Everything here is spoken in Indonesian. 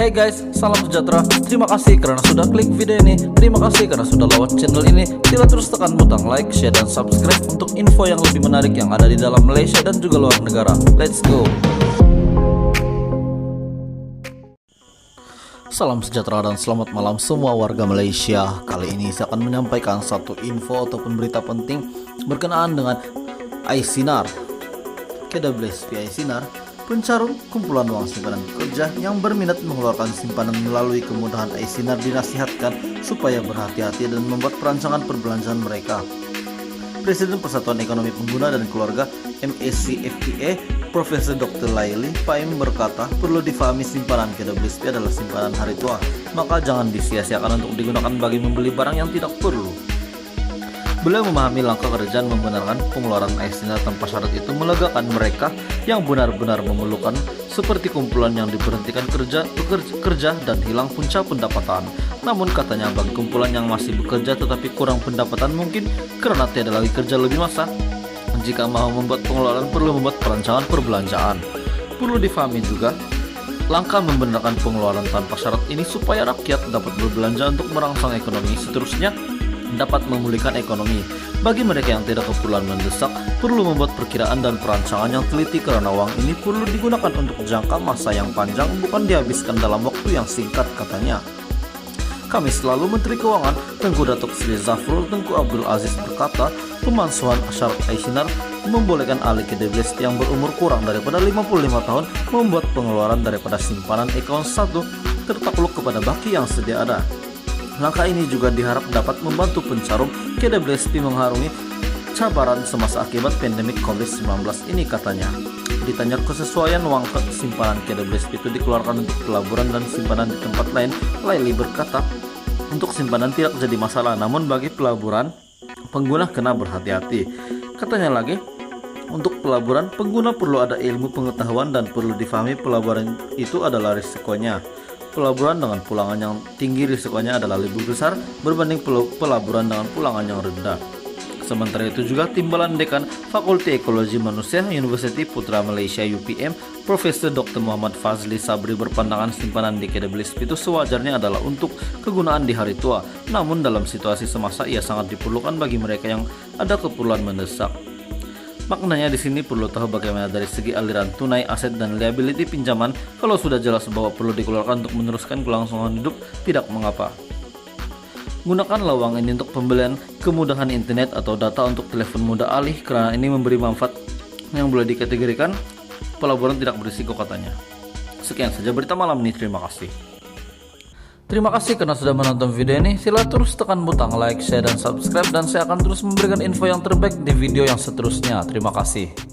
Hey guys, salam sejahtera. Terima kasih karena sudah klik video ini. Terima kasih karena sudah lewat channel ini. Sila terus tekan butang like, share, dan subscribe untuk info yang lebih menarik yang ada di dalam Malaysia dan juga luar negara. Let's go. Salam sejahtera dan selamat malam semua warga Malaysia. Kali ini saya akan menyampaikan satu info ataupun berita penting berkenaan dengan Aisynar. KWSP Aisynar, pencarum kumpulan uang simpanan pekerja yang berminat mengeluarkan simpanan melalui kemudahan Aisynar dinasihatkan supaya berhati-hati dan membuat perancangan perbelanjaan mereka. Presiden Persatuan Ekonomi Pengguna dan Keluarga MACFTA, Profesor Dr. Laili Paim berkata, perlu difahami simpanan KWSP adalah simpanan hari tua, maka jangan disia-siakan untuk digunakan bagi membeli barang yang tidak perlu. Beliau memahami langkah kerajaan membenarkan pengeluaran Aisynar tanpa syarat itu melegakan mereka yang benar-benar memerlukan, seperti kumpulan yang diberhentikan kerja dan hilang punca pendapatan. Namun katanya bagi kumpulan yang masih bekerja tetapi kurang pendapatan mungkin karena tiada lagi kerja lebih masa, jika mau membuat pengeluaran perlu membuat perancangan perbelanjaan. Perlu difahami juga langkah membenarkan pengeluaran tanpa syarat ini supaya rakyat dapat berbelanja untuk merangsang ekonomi, seterusnya dapat memulihkan ekonomi. Bagi mereka yang tidak keperluan mendesak, perlu membuat perkiraan dan perancangan yang teliti karena uang ini perlu digunakan untuk jangka masa yang panjang, bukan dihabiskan dalam waktu yang singkat, katanya. Kamis lalu Menteri Keuangan Tengku Datuk Seri Zafrul Tengku Abdul Aziz berkata, pemalsuan syarat Aisynar membolehkan ahli KWSP yang berumur kurang daripada 55 tahun membuat pengeluaran daripada simpanan account 1 tertakluk kepada baki yang sedia ada. Langkah ini juga diharap dapat membantu pencarum KWSP mengharungi cabaran semasa akibat pandemik COVID-19 ini, katanya. Ditanya kesesuaian uang simpanan KWSP itu dikeluarkan untuk pelaburan dan simpanan di tempat lain, Laili berkata, untuk simpanan tidak jadi masalah, namun bagi pelaburan, pengguna kena berhati-hati. Katanya lagi, untuk pelaburan, pengguna perlu ada ilmu pengetahuan dan perlu difahami pelaburan itu adalah risikonya. Pelaburan dengan pulangan yang tinggi risikonya adalah lebih besar berbanding pelaburan dengan pulangan yang rendah. Sementara itu juga Timbalan Dekan Fakulti Ekologi Manusia Universiti Putra Malaysia UPM, Profesor Dr. Muhammad Fazli Sabri berpandangan simpanan di KWSP itu sewajarnya adalah untuk kegunaan di hari tua. Namun dalam situasi semasa ia sangat diperlukan bagi mereka yang ada keperluan mendesak. Maknanya di sini perlu tahu bagaimana dari segi aliran tunai, aset, dan liability pinjaman. Kalau sudah jelas bahwa perlu dikeluarkan untuk meneruskan kelangsungan hidup, tidak mengapa. Gunakanlah uang ini untuk pembelian kemudahan internet atau data untuk telepon muda alih, karena ini memberi manfaat yang boleh dikategorikan pelaburan tidak berisiko, katanya. Sekian saja berita malam ini, terima kasih. Terima kasih karena sudah menonton video ini. Sila terus tekan butang like, share, dan subscribe, dan saya akan terus memberikan info yang terbaik di video yang seterusnya. Terima kasih.